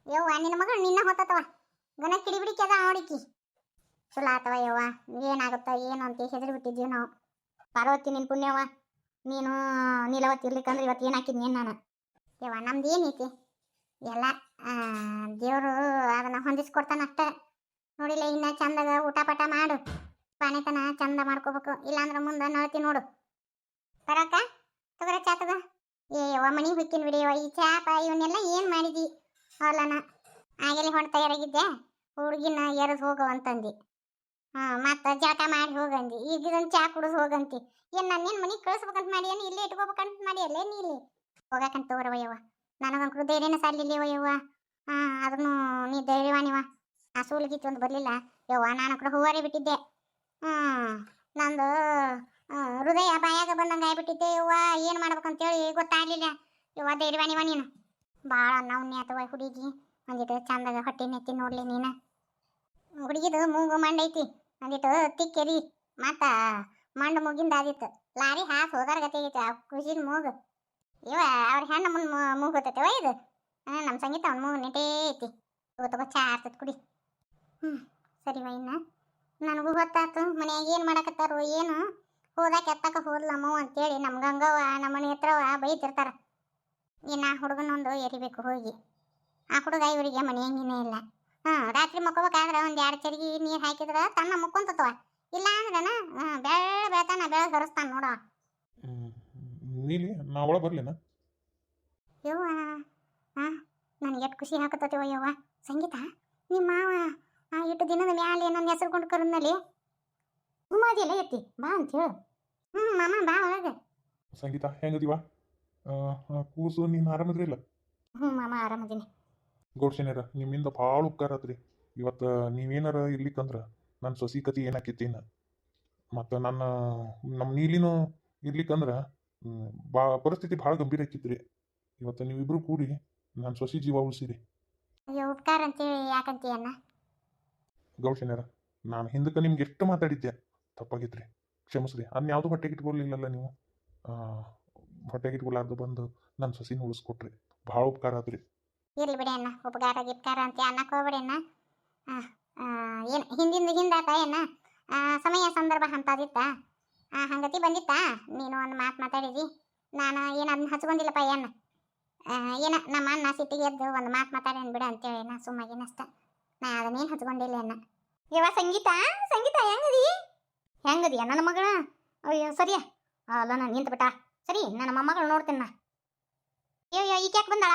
ಯವ್ವ ನಿನ್ನ ಮಗಳು ನಿನ್ನ ಹೊತ್ತವ ಗನ ಕಿಡಿಬಿಡಿಕೆ ಅದ ನೋಡಿಕಿ ಚಲೋ ಆತವ ಯವ್ವ. ಏನಾಗುತ್ತ ಏನು ಅಂತ ಹೆದರಿ ಬಿಟ್ಟಿದ್ದೀವಿ ನಾವು. ಪಾರ್ವತಿ ನಿನ್ ಪುಣ್ಯವ, ನೀನು ನೀಲವತ್ತಿ ಇರ್ಲಿಕ್ಕಂದ್ರೆ ಇವತ್ತು ಏನು ಹಾಕಿದ್ನಿ ನಾನು. ಯವ್ವ ನಮ್ದು ಏನೈತಿ ಎಲ್ಲ ದೇವರು ಅದನ್ನ ಹೊಂದಿಸ್ಕೊಡ್ತಾನ ಅಷ್ಟೇ. ನೋಡಿಲ್ಲ ಇನ್ನ ಚಂದಾಗ ಊಟ ಪಾಠ ಮಾಡು, ಪಾಣಿತನ ಚಂದ ಮಾಡ್ಕೋಬೇಕು, ಇಲ್ಲಾಂದ್ರೆ ಮುಂದೆ ನೋಡ್ತಿ ನೋಡು. ಬರಕ್ಕ ತಗೋರ ಚಾ ತಗೋ. ಏ ಯವ್ವ ಮನಿ ಹುಕ್ಕಿನ ಬಿಡಿಯವ ಈ ಚಾಪ ಇವನ್ನೆಲ್ಲ ಏನು ಮಾಡಿದಿ ಅವಲನ. ಆಗಲಿ ಹೊಂಡು ತಯಾರಾಗಿದ್ದೆ, ಹುಡುಗಿನ ಎರೆದು ಹೋಗು ಅಂತಂದು. ಮತ್ತೆ ಜಳಕ ಮಾಡಿ ಹೋಗಂದಿ, ಈಗ ಇದನ್ನು ಚಾ ಕುಡಿದು ಹೋಗಂತಿ. ಏನು ನನ್ನೇನು ಮನೆಗೆ ಕಳಿಸ್ಬೇಕಂತ ಮಾಡಿ ಏನು ಇಲ್ಲೇ ಇಟ್ಕೋಬೇಕಂತ ಮಾಡಿ ಅಲ್ಲೇ ನೀ ಇಲ್ಲಿ ಹೋಗಕ್ಕಂತ ತಗೋರವಯ್ಯವ್ವ. ನನಗಂಕರು ಧೈರ್ಯನ ಸಾಲಿಲ್ಲವಯ್ಯವ್ವ. ಅದನ್ನು ನೀ ಧೈರ್ಯವಾಣಿವ. ಆ ಸೂಲಿಗಿತ್ತು ಒಂದು ಬರಲಿಲ್ಲ ಯವ್ವ, ನಾನು ಕೂಡ ಹೂವಾರಿ ಬಿಟ್ಟಿದ್ದೆ. ನಂದು ಹೃದಯ ಬಾಯಾಗ ಬಂದಂಗೆ ಆಗ್ಬಿಟ್ಟಿದ್ದೆ ಯವ್ವ. ಏನು ಮಾಡ್ಬೇಕಂತೇಳಿ ಗೊತ್ತಾಗಲಿಲ್ಲ ಯವ್ವ. ಧೈರ್ಯವಾಣಿವ ನೀನು. ಭಾಳ ನವ್ನೆ ಅಥವಾ ಹುಡುಗಿ ಒಂದಿಟ್ಟು ಚಂದಾಗ ಹೊಟ್ಟೆ ನೆತ್ತಿ ನೋಡ್ಲಿ ನೀನು. ಹುಡುಗಿದು ಮೂಗು ಮಂಡೈತಿ ಒಂದಿಟ್ಟು ತಿಕ್ಕೆರಿ, ಮತ್ತು ಮಂಡು ಮೂಗಿಂದ ಆದಿತ್ತು. ಲಾರಿ ಹಾಸ್ ಹೋದಾರ ಗತಿ ಆಗೈತಿ ಆ ಖುಷಿನ ಮೂಗು. ಇವ ಅವ್ರ ಹೆಣ್ಣು ಮೂಗು ಹೋತೈತೆವ ಇದು. ನಮ್ಮ ಸಂಗೀತ ಅವ್ನ ಮೂಗು ನೆಟೇ ಐತಿ. ತಗೋ ಚಾ ಆರ್ತೈತಿ ಕುಡಿ. ಸರಿವ. ಇನ್ನು ನನಗೂ ಹೊತ್ತಾತು, ಮನ್ಯಾಗ ಏನು ಮಾಡಕತ್ತಾರೋ ಏನು. ಹೋದಾಕ ಎತ್ತಕ ಹೋದ್ಲಮ್ಮವು ಅಂತೇಳಿ ನಮ್ಮ ಗಂಗವ್ವ ನಮ್ಮ ಮನೆ ಹತ್ರವ ಬೈತಿರ್ತಾರ. ಇನ್ನು ಆ ಹುಡುಗನೊಂದು ಎರಿಬೇಕು ಹೋಗಿ. ಆ ಹುಡುಗ ಇವರಿಗೆ ಮನೆಯಂಗಿನೇ ಇಲ್ಲ. ರಾತ್ರಿ ಮಕ್ಕೋಬೇಕಾದ್ರೆ ಒಂದು 2 ಚರಿಗೆ ನೀರು ಹಾಕಿದ್ರೆ ತನ್ನ ಮುಕ್ಕೊಂತವ. ಇಲ್ಲ ಅಂದ್ರನ ಬೆಳತಾನ ಬೆಳಗ್ಗೆ ಹರಿಸ್ತಾನ ನೋಡ. ನೀಲಿ ನಾ ಒಳಗೆ ಬರ್ಲೇನ? ಯವ್ವ ನನಗೆ ಎಷ್ಟು ಖುಷಿ ಹಾಕತ್ತವ ಯವ್ವ. ಸಂಗೀತ ನಿಮ್ಮ ಮಾವ ಇಟ್ಟು ದಿನದ ಮ್ಯಾಲೆ ನನ್ನ ಹೆಸರು ಕೊಂಡು ಕರದ್ನಲ್ಲಿ ಉಮಾದಿಯಲ್ಲ ಎತ್ತಿ ಬಾ ಅಂತ ಹೇಳು. ಮಾಮ ಬಾ ಒಳಗೆ. ಸಂಗೀತ ಹೆಂಗದಿವ? ಕೂಸು ನೀನು ಆರಾಮದ್ರಿಲ್ಲ? ಮಾಮ ಆರಾಮದೀನಿ. ಗೌಡ್ಸೇನರ ನಿಮ್ಮಿಂದ ಭಾಳ ಉಪಕಾರ ಆತ್ರಿ. ಇವತ್ತು ನೀವೇನಾರ ಇರ್ಲಿಕ್ಕಂದ್ರೆ ನನ್ನ ಸೊಸಿ ಕತಿ ಏನಾಕಿತ್ತೀನ, ಮತ್ತು ನಮ್ಮ ನೀಲಿನೂ ಇರ್ಲಿಕ್ಕಂದ್ರೆ ಪರಿಸ್ಥಿತಿ ಭಾಳ ಗಂಭೀರ ಆಕಿತ್ರಿ. ಇವತ್ತು ನೀವಿಬ್ರು ಕೂಡಿ ನನ್ನ ಸೊಸಿ ಜೀವ ಉಳಿಸಿರಿ. ಅಯ್ಯೋ ಉಪಕಾರ ಅಂತೇಳಿ ಯಾಕಂತೀಯನ್ನ? ಗೌಡ್ಸೇನರ ನಾನು ಹಿಂದಕ್ಕೆ ನಿಮ್ಗೆ ಎಷ್ಟು ಮಾತಾಡಿದ್ದೆ, ತಪ್ಪಾಗಿತ್ರಿ, ಕ್ಷಮಿಸ್ರಿ. ಅದನ್ನ ಯಾವುದೂ ಹೊಟ್ಟೆಗೆ ಇಟ್ಕೊಳ್ಳಿಲ್ಲಲ್ಲ ನೀವು. ಹೊಟ್ಟೆಗೆ ಇಟ್ಕೊಲಾರ್ದು ಬಂದು ನನ್ನ ಸೊಸಿನ ಉಳಿಸ್ಕೊಟ್ರಿ. ಭಾಳ ಉಪಕಾರ ಆದ್ರಿ. ಇರ್ಲಿ ಬಿಡಿ ಅಣ್ಣ, ಉಪಕಾರ ಗಿಪ್ಕಾರ ಅಂತ ಅನ್ನಕ್ಕೆ ಹೋಗ್ಬಿಡಿ ಅಣ್ಣ. ಏನು ಹಿಂದಾತ ಏನ ಸಮಯ ಸಂದರ್ಭ ಅಂತದಿತ್ತ, ಹಂಗತಿ ಬಂದಿತ್ತ. ನೀನು ಒಂದು ಮಾತು ಮಾತಾಡಿದಿ, ನಾನು ಏನು ಅದನ್ನ ಹಚ್ಕೊಂಡಿಲ್ಲಪ್ಪ. ಏನ ನಮ್ಮ ಅಣ್ಣ ಸಿಟ್ಟಿಗೆ ಎದ್ದು ಒಂದು ಮಾತು ಮಾತಾಡೇನು ಬಿಡು ಅಂತೇಳಿ ನಾ ಸುಮ್ಮಾಗಿನಷ್ಟ. ನಾ ಅದನ್ನೇನು ಹಚ್ಕೊಂಡಿಲ್ಲ ಅಣ್ಣ. ಯವ್ವ ಸಂಗೀತ, ಸಂಗೀತ ಹೆಂಗದಿಯ ನನ್ನ ಮಗಳ? ಅಯ್ಯೋ ಸರಿಯಾ ಅಲ್ಲ, ನಾನು ನಿಂತು ಬಿಟ್ಟ. ಸರಿ ನನ್ನ ಮೊಮ್ಮಗಳು ನೋಡ್ತೀನಿ ನಾ. ಅಯ್ಯೋ ಈಗ ಯಾಕೆ ಬಂದಾಳ?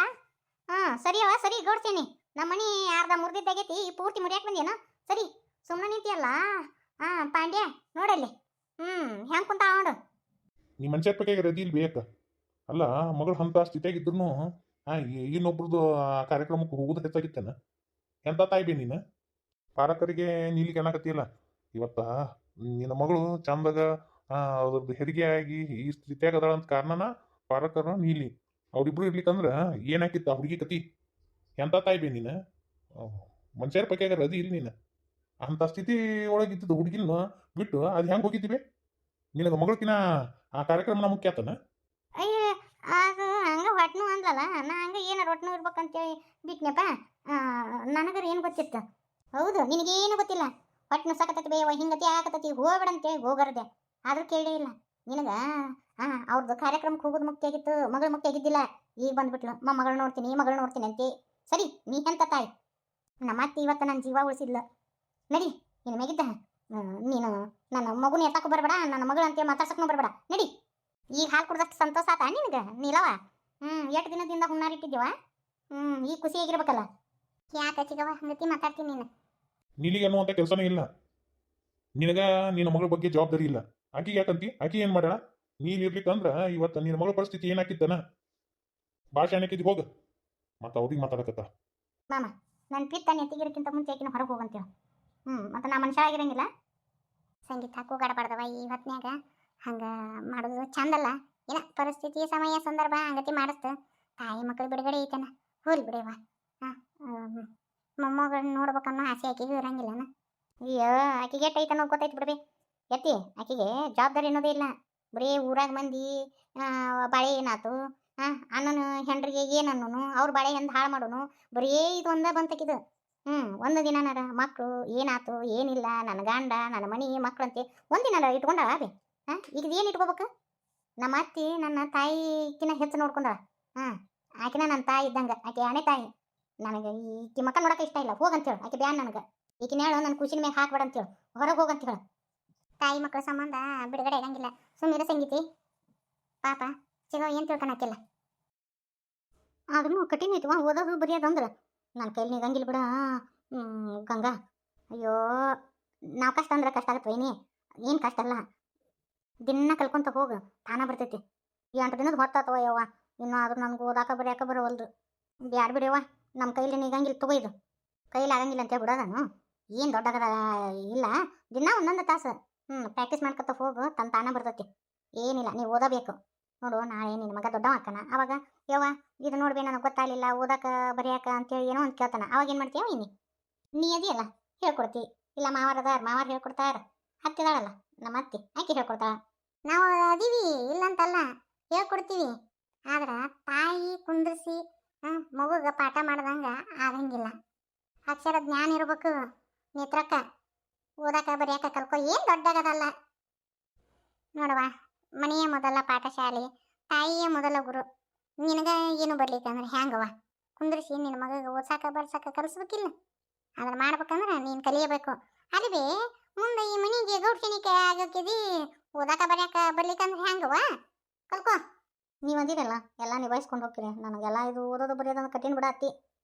ಸರಿಯವ ಸರಿ ಗೌಡ್ತೀನಿ. ನಮ್ಮ ಮನೆ ಅರ್ಧ ಮುರಿದಿದ್ದಾಗೈತಿ, ಪೂರ್ತಿ ಮುರಿಯಾಕೆ ಬಂದೇನು? ಸರಿ ಸುಮ್ಮನೆ ನಿಂತಿಯಲ್ಲ. ಪಾಂಡ್ಯ ನೋಡಲ್ಲಿ ಹೆಂಗೆ ಕುಂತ ನೋಡು. ನೀ ಮನುಷ್ಯ ಬೇಕಾಗಿ ರದಿ ಇಲ್ಲಿ ಬೇಕ ಅಲ್ಲ. ಮಗಳು ಅಂತ ಸ್ಥಿತಿಯಾಗಿದ್ರು ಇನ್ನೊಬ್ರದ್ದು ಕಾರ್ಯಕ್ರಮಕ್ಕೆ ಹೋಗೋದು ಹೆಚ್ಚಾಗಿತ್ತೇನ? ಎಂತ ತಾಯಿ ಬೇ ನೀನು? ಪಾರಕರಿಗೆ ನೀಲಿಗೆ ಅನ್ನಕತ್ತಿಯಲ್ಲ. ಇವತ್ತ ನಿನ್ನ ಮಗಳು ಚಂದಾಗ ಅದ್ರದ್ದು ಹೆರಿಗೆ ಆಗಿ ಈ ಸ್ಥಿತಿಯಾಗ ಅದಾಳ ಅಂತ ಕಾರಣನ ಪಾರಕರ ನೀಲಿ. ಅವ್ರಿಬ್ರು ಇರ್ಲಿಕ್ಕಂದ್ರೆ ಏನಾಕಿತ್ತ ಆ ಹುಡುಗಿ ಕತಿ? ಎಂತ ತಾಯಿ ಬೇ ನೀನು? ಮನುಷ್ಯರ ಪೈಕಾಗ ರದಿ ಇಲ್ಲ ನೀನು. ಅಂತ ಸ್ಥಿತಿ ಒಳಗಿದ್ದು ಹುಡುಗಿನ ಬಿಟ್ಟು ಅದು ಹೆಂಗೆ ಹೋಗಿದ್ದೀವಿ? ನಿನಗೆ ಮಗಳಕಿನ ಆ ಕಾರ್ಯಕ್ರಮನ ಮುಖ್ಯ ಆತನ? ಅಯ್ಯ ಅದು ಹಂಗೆ ಹೊಟ್ನು ಅಂದ್ಲಲ್ಲ, ನಾ ಹಂಗೆ ಏನಾರು ಹೊಟ್ನು ಇರ್ಬೇಕಂತೇಳಿ ಬಿಟ್ನಪ್ಪ. ನನಗರ ಏನು ಗೊತ್ತಿತ್ತು? ಹೌದು ನಿನಗೇನು ಗೊತ್ತಿಲ್ಲ. ಹೊಟ್ನು ಸಕತತಿ ಬೇಯವ ಹಿಂಗತಿ ಆಗತತಿ ಹೋಗ್ಬೇಡಂತೇಳಿ ಹೋಗರದೆ, ಆದ್ರೂ ಕೇಳೇ ಇಲ್ಲ ನಿನಗೆ. ಅವ್ರದ್ದು ಕಾರ್ಯಕ್ರಮಕ್ಕೆ ಹೋಗೋದು ಮುಖ್ಯ ಆಗಿತ್ತು, ಮಗಳು ಮುಖ್ಯ ಆಗಿದ್ದಿಲ್ಲ. ಈಗ ಬಂದ್ಬಿಟ್ಲು ಮಗಳು ನೋಡ್ತೀನಿ ಮಗಳು ನೋಡ್ತೀನಿ ಅಂತೆ. ಸರಿ ನೀ ಎಂತ ತಾಯಿ? ನಮ್ಮ ಅತ್ತೆ ಇವತ್ತು ನನ್ನ ಜೀವ ಉಳಿಸಿದ್ಲ. ನಡಿ ನಿನ್ನ ಮೇಗಿದ್ದ ನೀನು ನನ್ನ ಮಗುನ ಎತ್ತಕ್ಕೂ ಬರಬೇಡ, ನನ್ನ ಮಗಳು ಅಂತೇಳಿ ಮಾತಾಡ್ಸಕ್ಕೂ ಬರಬೇಡ. ನಡಿ. ಈಗ ಹಾಲು ಕುಡ್ದಷ್ಟು ಸಂತೋಷ ಆತ ನಿನಗೆ ನೀಲವ? ಎಷ್ಟು ದಿನದಿಂದ ಹುಣ್ಣಾರಿಟ್ಟಿದ್ದೀವ? ಈಗ ಖುಷಿಯಾಗಿರ್ಬೇಕಲ್ಲ. ಯಾಕೆ ಚಿಗವ ಹಂಗತಿ ಮಾತಾಡ್ತೀನಿ ನೀನು? ನೀಲಿಗೆ ಅನ್ನುವಂಥ ಕೆಲಸನೇ ಇಲ್ಲ ನಿನಗ. ನಿನ್ನ ಮಗಳ ಬಗ್ಗೆ ಜವಾಬ್ದಾರಿ ಇಲ್ಲ. ಆಕಿಗೆ ಯಾಕಂತಿ? ಆಕಿ ಏನು ಮಾಡ್ಯಾಳ? ನೀನು ಇರ್ಲಿಕ್ಕಂದ್ರೆ ಇವತ್ತು ನಿನ್ನ ಮಗಳ ಪರಿಸ್ಥಿತಿ ಏನಾಕಿತ್ತನ? ಭಾಷೆ ಏನಕ್ಕಿದ್ದು ಹೋಗ ಮತ್ತು ಅವ್ರಿಗೆ ಮಾತಾಡಕತ್ತ. ಮಾಮ ನನ್ನ ಪಿತ್ತ ನೆತ್ತಿಗಿರಕ್ಕಿಂತ ಮುಂಚೆ ಆಕಿನ ಹೊರಗೆ ಹೋಗಂತೇವ. ಮತ್ತು ನಾ ಮನುಷ್ಯ ಆಗಿರಂಗಿಲ್ಲ. ಸಂಗೀತ ಕೂಗಾಡಬಾರ್ದವ ಈ ಹೊತ್ನ್ಯಾಗ. ಹಂಗೆ ಮಾಡೋದು ಚಂದಲ್ಲ. ಏನ ಪರಿಸ್ಥಿತಿ ಸಮಯ ಸಂದರ್ಭ ಹಂಗತಿ ಮಾಡಿಸ್ತು. ತಾಯಿ ಮಕ್ಕಳು ಬಿಡುಗಡೆ ಐತನ ಹೋಲ್ ಬಿಡವ. ಮೊಮ್ಮಗಳನ್ನ ನೋಡ್ಬೇಕನ್ನೋ ಆಸೆ ಆಕೆಗೂ ಇರಂಗಿಲ್ಲನ? ಅಯ್ಯೋ ಆಕೆಗೆ ಐತೆ ಅನ್ನೋದು ಗೊತ್ತೈತೆ ಬಿಡ್ಬಿ. ಎತ್ತಿ ಆಕೆಗೆ ಜವಾಬ್ದಾರಿ ಅನ್ನೋದೇ ಇಲ್ಲ. ಬರೀ ಊರಾಗ ಮಂದಿ ಬಾಳೆ ಏನಾಯ್ತು ಅಣ್ಣನ ಹೆಂಡ್ರಿಗೆ ಏನು ಅನ್ನೋನು ಅವ್ರ ಬಾಳೆ ಹೆಂದು ಹಾಳು ಮಾಡೋನು ಬರೀ ಇದು ಒಂದ ಬಂತಕಿದು. ಒಂದು ದಿನನಾರ ಮಕ್ಕಳು ಏನಾತು ಏನಿಲ್ಲ ನನ್ನ ಗಂಡ ನನ್ನ ಮನಿ ಮಕ್ಕಳಂತೆ ಒಂದಿನಾರ ಇಟ್ಕೊಂಡ ಬೇ. ಈಗ ಏನು ಇಟ್ಕೋಬೇಕು? ನಮ್ಮ ಅತ್ತಿ ನನ್ನ ತಾಯಿಕಿನ ಹೆಚ್ಚು ನೋಡ್ಕೊಂಡಾಳ. ಆಕಿನ ನನ್ನ ತಾಯಿ ಇದ್ದಂಗೆ, ಆಕೆ ಹಣೆ ತಾಯಿ. ನನಗೆ ಈಕಿ ಮಕ್ಕ ನೋಡಕ್ಕೆ ಇಷ್ಟ ಇಲ್ಲ, ಹೋಗಂತೇಳು. ಆಕೆ ಬ್ಯಾನ್ ನನಗೆ. ಈಕಿನ ಹೇಳು ನನ್ನ ಖುಷಿನ ಮೇಲೆ ಹಾಕ್ಬೇಡ ಅಂತೇಳು, ಹೊರಗೆ ಹೋಗಂತ ಹೇಳು. ತಾಯಿ ಮಕ್ಕಳ ಸಂಬಂಧ ಬಿಡುಗಡೆ ಆಗಂಗಿಲ್ಲ. ಸುಮ್ಮನೆ ಸಂಗೀತಿ ಪಾಪ ಸಿಗೋ ಏನು ತಿಳ್ಕೊಳಕ್ಕಿಲ್ಲ. ಆದ್ರೂ ಕಠಿಣ ಐತವ ಓದೋದು ಬರೆಯೋದಂದ್ರೆ ನನ್ನ ಕೈಲಿ ನಿಗಂಗಿಲ್ಲ ಬಿಡ. ಗಂಗಾ, ಅಯ್ಯೋ ನಾವು ಕಷ್ಟ ಅಂದ್ರೆ ಕಷ್ಟ ಆಗತ್ತೆ ವೈನಿ, ಏನು ಕಷ್ಟ ಅಲ್ಲ. ದಿನ ಕಲ್ಕೊಂತ ಹೋಗು, ತಾನ ಬರ್ತೈತಿ. 8 ದಿನದ ಹೊತ್ತಾತವ ಯವ್ವ, ಇನ್ನು ಆದ್ರೂ ನನಗೆ ಓದಾಕ ಬರೆಯಾಕ ಬರೋವಲ್ದು. ಬ್ಯಾಡ ಬಿಡ್ಯವ್ವ, ನಮ್ಮ ಕೈಲಿ ನಿಗಂಗಿಲ್ಲ ತಗೋಯ್ದು. ಕೈಲಿ ಆಗಂಗಿಲ್ಲ ಅಂತೇಳಿ ಬಿಡೋದನು ಏನು ದೊಡ್ಡಗದ ಇಲ್ಲ. ದಿನ ಒಂದೊಂದು ತಾಸು ಪ್ರಾಕ್ಟೀಸ್ ಮಾಡ್ಕೊತ ಹೋಗು, ತಾನ ಬರ್ತೈತಿ. ಏನಿಲ್ಲ, ನೀವು ಓದಬೇಕು ನೋಡು. ನಾಳೆ ನಿನ್ನ ಮಗ ದೊಡ್ಡವ ಹಾಕನ, ಅವಾಗ ಯವ್ವ ಇದು ನೋಡ್ಬೇ ನನಗೆ ಗೊತ್ತಾಗಲಿಲ್ಲ ಓದಾಕ ಬರೆಯಾಕ ಅಂತೇಳಿ ಏನೋ ಒಂದು ಕೇಳ್ತಾನ. ಅವಾಗ ಏನು ಮಾಡ್ತೀಯ ನೀ ಅದಿಯಲ್ಲ ಹೇಳ್ಕೊಡ್ತಿ. ಇಲ್ಲ ಮಾವಾರ ಹೇಳ್ಕೊಡ್ತಾರ. ಹತ್ತಿದಾಳಲ್ಲ ನಮ್ಮ ಅತ್ತಿ, ಆಕೆ ಹೇಳ್ಕೊಡ್ತಾಳ. ನಾವು ಅದೀವಿ ಇಲ್ಲಂತಲ್ಲ, ಹೇಳ್ಕೊಡ್ತೀವಿ. ಆದ್ರೆ ತಾಯಿ ಕುಂದ್ರಿಸಿ ಮಗುಗೆ ಪಾಠ ಮಾಡ್ದಂಗ ಆಗಂಗಿಲ್ಲ. ಅಕ್ಷರ ಜ್ಞಾನ ಇರ್ಬೇಕು ನೇತ್ರಕ್ಕ. ಓದಾಕ ಬರೆಯಾಕ ಕಲ್ಕೊ, ಏನು ದೊಡ್ಡಗದಲ್ಲ ನೋಡವ. ಮನೆಯ ಮೊದಲ ಪಾಠಶಾಲೆ, ತಾಯಿಯ ಮೊದಲ ಗುರು. ನಿನಗ ಏನು ಬರ್ಲಿಕ್ಕಂದ್ರೆ ಹ್ಯಾಂಗವ ಕುಂದ್ರಿಸಿ ನಿನ್ನ ಮಗಗೆ ಓದ್ಸಾಕ ಬರ್ಸಾಕ ಕಲಿಸ್ಬೇಕಿಲ್ಲ. ಅದನ್ನ ಮಾಡ್ಬೇಕಂದ್ರೆ ನೀನು ಕಲಿಯಬೇಕು. ಅಲ್ವೇ ಮುಂದೆ ಈ ಮನೆಗೆ ಗೌಡ್ಸಿನಿಕೆ ಆಗೋಕಿದಿ, ಓದಾಕ ಬರೆಯಾಕ ಬರ್ಲಿಕ್ಕಂದ್ರೆ ಹ್ಯಾಂಗವ ಕಲ್ಕೊ. ನೀವು ಅಂದಿರಲ್ಲ ಎಲ್ಲ ನಿಭಾಯಿಸ್ಕೊಂಡು ಹೋಗ್ತೀರಿ. ನನಗೆಲ್ಲ ಇದು ಓದೋದು ಬರೆಯೋದಂದ್ರೆ ಕಠಿಣ ಬಿಡತ್ತಿ.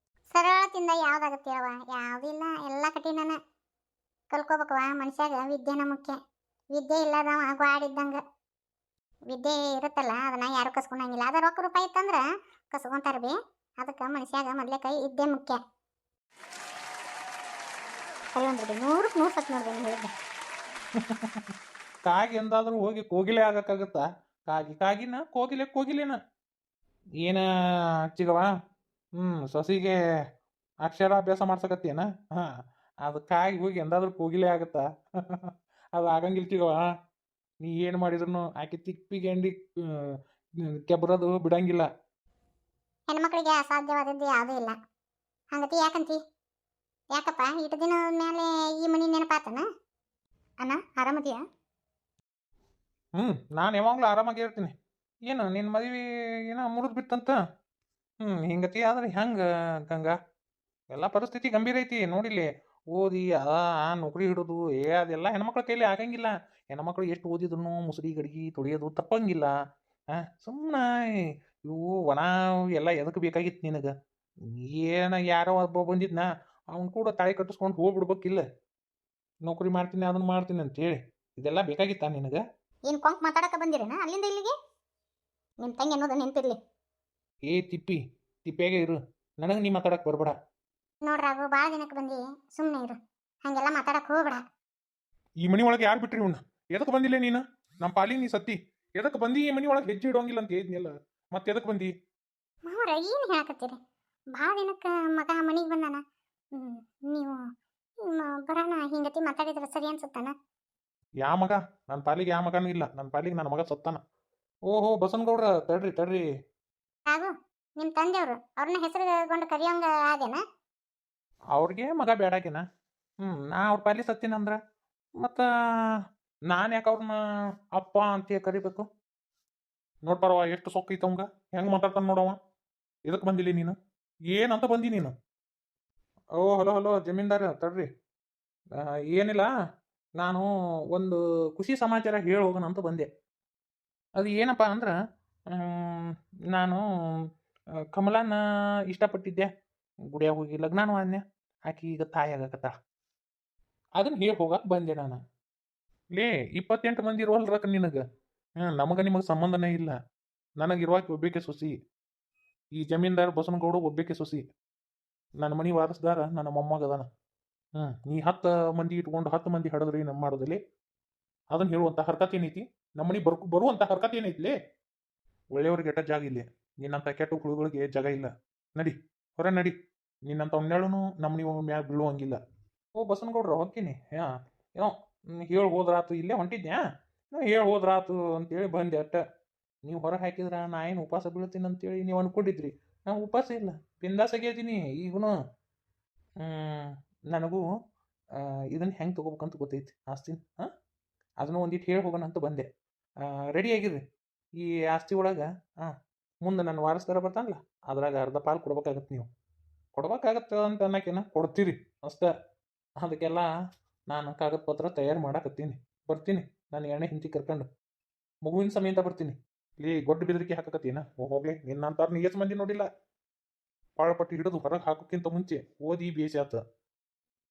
ಸರಳತಿಂದ ಯಾವ್ದಾಗತ್ತೀರವ? ಯಾವುದಿಲ್ಲ, ಎಲ್ಲ ಕಠಿಣನ. ಕಲ್ಕೋಬೇಕವ. ಮನುಷ್ಯಾಗ ವಿದ್ಯೆನ ಮುಖ್ಯ. ವಿದ್ಯೆ ಇಲ್ಲದವ ಗ್ವಾಡಿದ್ದಂಗೆ. ವಿದ್ಯೆ ಇರುತ್ತಲ್ಲ ಅದನ್ನ ಯಾರು ಕಸ್ಕೊಂಡಂಗಿಲ್ಲ. ಅದ ರೊಕ್ಕ ರೂಪಾಯಿ ಇತ್ತಂದ್ರೆ ಕಸ್ಕೊಂತಾರ ಬಿ. ಅದಕ್ಕೆ ಮನುಷ್ಯಾಗ ಮೊದಲೇ ಕೈ ವಿದ್ಯೆ ಮುಖ್ಯ. ಸರಿ ಒಂದ್ರಿ 100ಕ್ಕೆ 100 ಸತ್ ನೋಡ್ರಿ ಹೇಳಿದ್ದೆ. ಕಾಗಿ ಎಂದಾದ್ರೂ ಹೋಗಿ ಕೋಗಿಲೆ ಆಗಕ್ಕಾಗತ್ತಾ? ಕಾಗಿನ ಕೋಗಿಲೆನ ಏನ ಚಿಗವ? ಸೊಸಿಗೆ ಅಕ್ಷರಾಭ್ಯಾಸ ಮಾಡ್ಸಕತ್ತೇನ? ಅದು ಕಾಗಿ ಹೋಗಿ ಎಂದಾದ್ರೂ ಕೋಗಿಲೆ ಆಗತ್ತಾ? ಅದು ಆಗಂಗಿಲ್ಲ ಚಿಗವ. ನೀ ಏನು ಮಾಡಿದ್ರು ಆಕೆ ತಿಪ್ಪಿಗೆ ಎಂಡಿ ಕೆಬ್ರದು ಬಿಡಂಗಿಲ್ಲ. ಹೆಣ್ಮಕ್ಳಿಗೆ ಅಸಾಧ್ಯವಾದದ್ದು ಯಾವುದೂ ಇಲ್ಲ. ಹಂಗತಿ ಯಾಕಂತಿ? ಯಾಕಪ್ಪ ಇಟ್ಟು ದಿನ ಮೇಲೆ ಈ ಮನಿ ನೆನಪಾತನ? ಅಣ್ಣ ಆರಾಮದಿಯಾ? ನಾನು ಯಾವಾಗಲೂ ಆರಾಮಾಗಿ ಇರ್ತೀನಿ. ಏನು ನಿನ್ನ ಮದುವೆ ಏನೋ ಮುರಿದು ಬಿತ್ತಂತ? ಹಿಂಗತಿ ಆದ್ರೆ ಹೆಂಗೆ ಗಂಗಾ? ಎಲ್ಲ ಪರಿಸ್ಥಿತಿ ಗಂಭೀರ ಐತಿ ನೋಡಿಲ್ಲಿ. ಓದಿ ಆ ನೌಕರಿ ಹಿಡೋದು ಅದೆಲ್ಲ ಹೆಣ್ಮಕ್ಳ ಕೈಲಿ ಆಗಂಗಿಲ್ಲ. ಹೆಣ್ಮಕ್ಳು ಎಷ್ಟು ಓದಿದ್ರು ಮುಸುರಿ ಗಡಿಗೆ ತೊಳೆಯೋದು ತಪ್ಪಂಗಿಲ್ಲ. ಸುಮ್ಮನೆ ಇವು ಒಣ ಎಲ್ಲ ಎದಕ್ಕೆ ಬೇಕಾಗಿತ್ತು ನಿನಗೆ? ಯಾರೋ ಒಬ್ಬ ಬಂದಿದ್ನ ಅವ್ನು ಕೂಡ ತಾಳಿ ಕಟ್ಟಿಸ್ಕೊಂಡು ಹೋಗ್ಬಿಡ್ಬೇಕಿಲ್ಲ. ನೌಕರಿ ಮಾಡ್ತೀನಿ ಅದನ್ನ ಮಾಡ್ತೀನಿ ಅಂತೇಳಿ ಇದೆಲ್ಲ ಬೇಕಾಗಿತ್ತಾ ನಿನಗೆ? ಏನು ಕೊಂಕ್ ಮಾತಾಡಕ್ಕೆ ಬಂದಿರೇನ ಅಲ್ಲಿಂದ ಇಲ್ಲಿಗೆ? ನಿಮ್ಮ ತಂಗಿ ಅನ್ನೋದು ನೆನಪಿರ್ಲಿ. ತಿಪ್ಪಿಯಾಗೆ ಇರು. ನನಗೆ ನೀ ಮಾತಾಡಕ್ಕೆ ಬರಬೇಡ. ನೋಡ್ರಾಗು ಭಾಳ ದಿನಕ್ಕೆ ಬಂದು ಸುಮ್ಮನೆ ಇರು. ಹಾಗೆಲ್ಲ ಮಾತಾಡಕ್ಕೆ ಹೋಗ್ಬೇಡ. ಈ ಮನಿ ಒಳಗೆ ಯಾರು ಬಿಟ್ರಿ ಇವನ್ನ? ಎದಕ್ಕೆ ಬಂದಿಲ್ಲ ನೀನು? ನಮ್ಮ ಪಾಲಿಗೆ ನೀ ಸತ್ತಿ. ಎದಕ್ಕೆ ಬಂದು ಈ ಮನಿ ಒಳಗೆ ಹೆಜ್ಜೆ ಇಡೋಂಗಿಲ್ಲ ಅಂತ ಹೇಳಿದ್ನಿಲ್ಲ. ಮತ್ತೆ ಎದಕ್ಕೆ ಬಂದಿ? ಮಾವರ ಏನು ಹೇಳಕತ್ತೀರಿ? ಭಾಳ ದಿನಕ್ಕೆ ಮಗ ಮನೆಗೆ ಬಂದಾನ. ನೀವು ಬರೋಣ ಹಿಂಗತಿ ಮಾತಾಡಿದ್ರೆ ಸರಿ ಅನ್ಸುತ್ತಾನ? ಯಾ ಮಗ? ನನ್ನ ಪಾಲಿಗೆ ಯಾ ಮಗನೂ ಇಲ್ಲ. ನನ್ನ ಪಾಲಿಗೆ ನನ್ನ ಮಗ ಸತ್ತಾನ. ಓಹೋ ಬಸನಗೌಡ್ರ, ತಡ್ರಿ. ರಾಘು, ನಿಮ್ಮ ತಂದೆಯವರು ಅವ್ರನ್ನ ಹೆಸರುಗೊಂಡು ಕರೆಯೋಂಗ ಆದೇನ? ಅವ್ರಿಗೆ ಮಗ ಬೇಡಾಕಿನ. ನಾ ಅವ್ರ ಪಾಲಿ ಸತ್ತೀನಂದ್ರ ಮತ್ತು ನಾನು ಯಾಕೆ ಅವ್ರನ್ನ ಅಪ್ಪ ಅಂತ ಕರಿಬೇಕು? ನೋಡ್ಬಾರವ ಎಷ್ಟು ಸೊಕ್ಕೈತೆ ಅವಂಗ, ಹೆಂಗೆ ಮಾತಾಡ್ತಾನೆ ನೋಡವ. ಇದಕ್ಕೆ ಬಂದಿಲ್ಲ ನೀನು? ಏನಂತ ಬಂದಿ ನೀನು? ಓ ಹಲೋ ಜಮೀನ್ದಾರ, ತಡ್ರಿ. ಏನಿಲ್ಲ, ನಾನು ಒಂದು ಖುಷಿ ಸಮಾಚಾರ ಹೇಳಿ ಹೋಗೋಣ ಅಂತ ಬಂದೆ. ಅದು ಏನಪ್ಪ ಅಂದ್ರೆ ನಾನು ಕಮಲನ ಇಷ್ಟಪಟ್ಟಿದ್ದೆ. ಗುಡಿಯಾಗ ಹೋಗಿ ಲಗ್ನಾನು ಆದ್ನೆ. ಆಕೆ ಈಗ ತಾಯಿ ಆಗಕತ್ತಾಳ. ಅದನ್ನ ಹೇಳಿ ಹೋಗಕ್ಕೆ ಬಂದೆ ನಾನು. ಲೇ 28 ಮಂದಿ ಇರೋಲ್ರಕ್ಕ ನಿನಗೆ. ನಿಮಗೆ ಸಂಬಂಧನೇ ಇಲ್ಲ. ನನಗಿರುವಾಕಿ ಒಬ್ಬೇಕೆ ಸೊಸಿ. ಈ ಜಮೀನ್ದಾರ ಬಸನಗೌಡ ಒಬ್ಬೇಕೆ ಸೊಸಿ. ನನ್ನ ಮನೆ ವಾರಸ್ದಾರ ನನ್ನ ಮೊಮ್ಮಗದಾನ. ನೀ 10 ಮಂದಿ ಇಟ್ಕೊಂಡು 10 ಮಂದಿ ಹಡದ್ರಿ ನಮ್ಮ ಮಾಡೋದಲ್ಲಿ ಅದನ್ನ ಹೇಳುವಂಥ ಹರ್ಕತ್ ಏನೈತಿ? ನಮ್ಮನೆ ಬರುವಂಥ ಹರ್ಕತ್ ಏನೈತಿಲೇ? ಒಳ್ಳೆಯವ್ರಿಗೆ ಎಟ್ಟ ಜಾಗ ಇಲ್ಲಿ. ನಿನ್ನಂಥ ಕೆಟ್ಟ ಹುಳುಗಳಿಗೆ ಜಾಗ ಇಲ್ಲ. ನಡಿ ಹೊರ ನಡಿ. ನಿನ್ನಂಥ ಅವನ್ನೇಳನು ನಮ್ಮನೆ ಮ್ಯಾಗ ಬೀಳುವಂಗಿಲ್ಲ. ಓ ಬಸನಗೌಡ್ರ ಹೋಗ್ತೀನಿ. ಏನೋ ಹೇಳಿ ಹೋದ್ರಾತು. ಇಲ್ಲೇ ಹೊಂಟಿದ್ನ್ಯಾ? ಹೇಳಿ ಹೋದ್ರಾತು ಅಂತೇಳಿ ಬಂದೆ ಅಟ್ಟ. ನೀವು ಹೊರ ಹಾಕಿದ್ರ ನಾ ಏನು ಉಪವಾಸ ಬೀಳ್ತೀನಿ ಅಂತೇಳಿ ನೀವು ಅನ್ಕೊಂಡಿದ್ರಿ. ನಾ ಉಪವಾಸ ಇಲ್ಲ, ಬಿಂದಾಸಾಗಿ ಇದೀನಿ ಈಗೂ. ನನಗೂ ಇದನ್ನು ಹೆಂಗೆ ತೊಗೋಬೇಕಂತ ಗೊತ್ತೈತಿ ಆಸ್ತಿನ. ಹಾಂ, ಅದನ್ನು ಒಂದಿಟ್ಟು ಹೇಳಿ ಹೋಗೋಣ ಅಂತ ಬಂದೆ. ರೆಡಿ ಆಗಿರ್ರಿ. ಈ ಆಸ್ತಿ ಒಳಗೆ ಮುಂದೆ ನನ್ನ ವಾರಸ್ದಾರ ಬರ್ತಾನಲ್ಲ, ಅದ್ರಾಗ ಅರ್ಧ ಪಾಲು ಕೊಡ್ಬೇಕಾಗತ್ತೆ ನೀವು. ಕೊಡ್ಬೇಕಾಗತ್ತೆ ಅಂತ ಅನ್ನೋಕೇನ ಕೊಡ್ತೀರಿ ಅಷ್ಟೇ. ಅದಕ್ಕೆಲ್ಲ ನಾನು ಕಾಗದ ಪತ್ರ ತಯಾರು ಮಾಡಾಕತ್ತೀನಿ. ಬರ್ತೀನಿ, ನಾನು ಎಣ್ಣೆ ಹಿಂತಿ ಕರ್ಕೊಂಡು ಮಗುವಿನ ಸಮೇತ ಬರ್ತೀನಿ. ಇಲ್ಲಿ ಗೊಡ್ಡ ಬೆದರಿಕೆ ಹಾಕಕತ್ತೀನ? ಹೋಗ್ಲಿ, ನಿನ್ನಂತಾರ ನೀ ಎಷ್ಟು ಮಂದಿ ನೋಡಿಲ್ಲ. ಪಾಳಪಟ್ಟಿ ಹಿಡಿದು ಹೊರಗೆ ಹಾಕೋಕ್ಕಿಂತ ಮುಂಚೆ ಓದಿ ಬೇಸಿ ಆತ.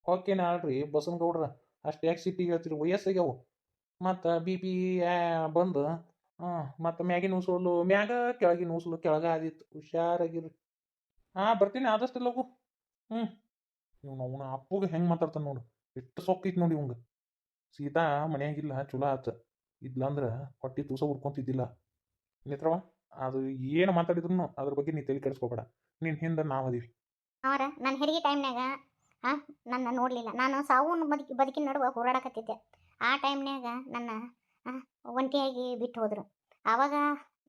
ಓಕೆನ ಅಲ್ರಿ ಬಸವನಗೌಡ್ರ, ಅಷ್ಟು ಯಾಕೆ ಸಿಟ್ಟಿಗೆ ಹೇಳ್ತೀರಿ? ವಯಸ್ಸಾಗ್ಯಾವು. ಮತ್ತು ಬಿ ಪಿ ಬಂದು ಮತ್ತು ಮ್ಯಾಗಿನ ಉಸಲು ಮ್ಯಾಗ, ಕೆಳಗಿನ ಉಸಲು ಕೆಳಗ ಆದಿತ್ತು. ಹುಷಾರಾಗಿರ್ರಿ. ಬರ್ತೀನಿ ಆದಷ್ಟು ಲಗು. ಇವ್ನು ಅವನ ಅಪ್ಪಗೆ ಹೆಂಗೆ ಮಾತಾಡ್ತಾನೆ ನೋಡು, ಎಷ್ಟು ಸೊಕ್ಕೈತಿ ನೋಡಿ ಇವಂಗ. ಸೀತಾ ಮನೆಯಾಗಿಲ್ಲ, ಚಲೋ ಆತ. ಇದ್ಲಂದ್ರೆ ಹೊಟ್ಟಿ ತೂಸ ಉರ್ಕೊಂತಿದ್ದಿಲ್ಲ. ನೇತ್ರವ, ಅದು ಏನು ಮಾತಾಡಿದ್ರು ಅದ್ರ ಬಗ್ಗೆ ನೀ ತಲೆ ಕೆಡಿಸ್ಕೋಬೇಡ. ನಿನ್ನ ಹಿಂದೆ ನಾವದೀವಿ. ಅವರ ನನ್ನ ಹೆರಿಗೆ ಟೈಮ್ನಾಗ ನನ್ನ ನೋಡಲಿಲ್ಲ. ನಾನು ಸಾವು ಬದುಕಿನ ನಡುವೆ ಹೋರಾಡಕತ್ತಿದ್ದೆ. ಆ ಟೈಮ್ನಾಗ ನನ್ನ ಒಂಟಿಯಾಗಿ ಬಿಟ್ಟು ಹೋದರು. ಆವಾಗ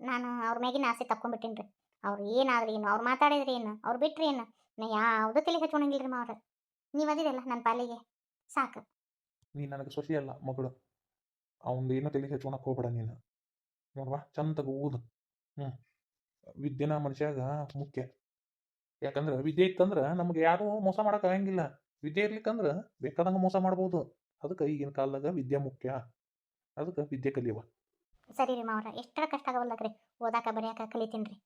ನಾನು ಅವ್ರ ಮ್ಯಾಗಿನ ಆಸೆ ತಕ್ಕೊಂಡ್ಬಿಟ್ಟೇನಿ ರೀ. ಅವ್ರು ಏನಾದ್ರೂ ಏನು, ಅವ್ರು ಮಾತಾಡಿದ್ರಿ ಏನು, ಅವ್ರು ಬಿಟ್ರಿ ಏನು, ನಾ ಯಾವುದೂ ತಲೆಗೆ ಹಚ್ಕೊಳಂಗಿಲ್ಲ ರೀ ಮಾವ್ರೆ. ನೀವು ಅದಿರಲ್ಲ ನನ್ನ ಪಾಲಿಗೆ ಸಾಕು. ನೀ ನನಗೆ ಸೊಸಿ ಅಲ್ಲ, ಮಗಳು. ಅವನದು ಏನೋ ತಲೆ ಹಚ್ಕೊಳಕ್ಕೆ ಹೋಗ್ಬೇಡ ನೀನು. ನೋಡ್ವಾ, ಚಂದಗ ಓದು. ವಿದ್ಯೆನ ಮನುಷ್ಯಾಗ ಮುಖ್ಯ. ಯಾಕಂದ್ರೆ ವಿದ್ಯೆ ಇತ್ತಂದ್ರೆ ನಮ್ಗೆ ಯಾರೂ ಮೋಸ ಮಾಡೋಕೆ ಆಗಂಗಿಲ್ಲ. ವಿದ್ಯೆ ಇರ್ಲಿಕ್ಕಂದ್ರೆ ಬೇಕಾದಂಗೆ ಮೋಸ ಮಾಡ್ಬೋದು. ಅದಕ್ಕೆ ಈಗಿನ ಕಾಲದಾಗ ವಿದ್ಯೆ ಮುಖ್ಯ. ಅದಕ್ಕೆ ವಿದ್ಯೆ ಕಲಿಯುವ. ಸರಿ ರೀ ಮಾವ್ರೆ, ಎಷ್ಟರ ಕಷ್ಟ ಆಗವಲ್ಲಕ್ರಿ, ಓದಾಕ ಬರೆಯಾಕ ಕಲಿತೀನಿ ರೀ.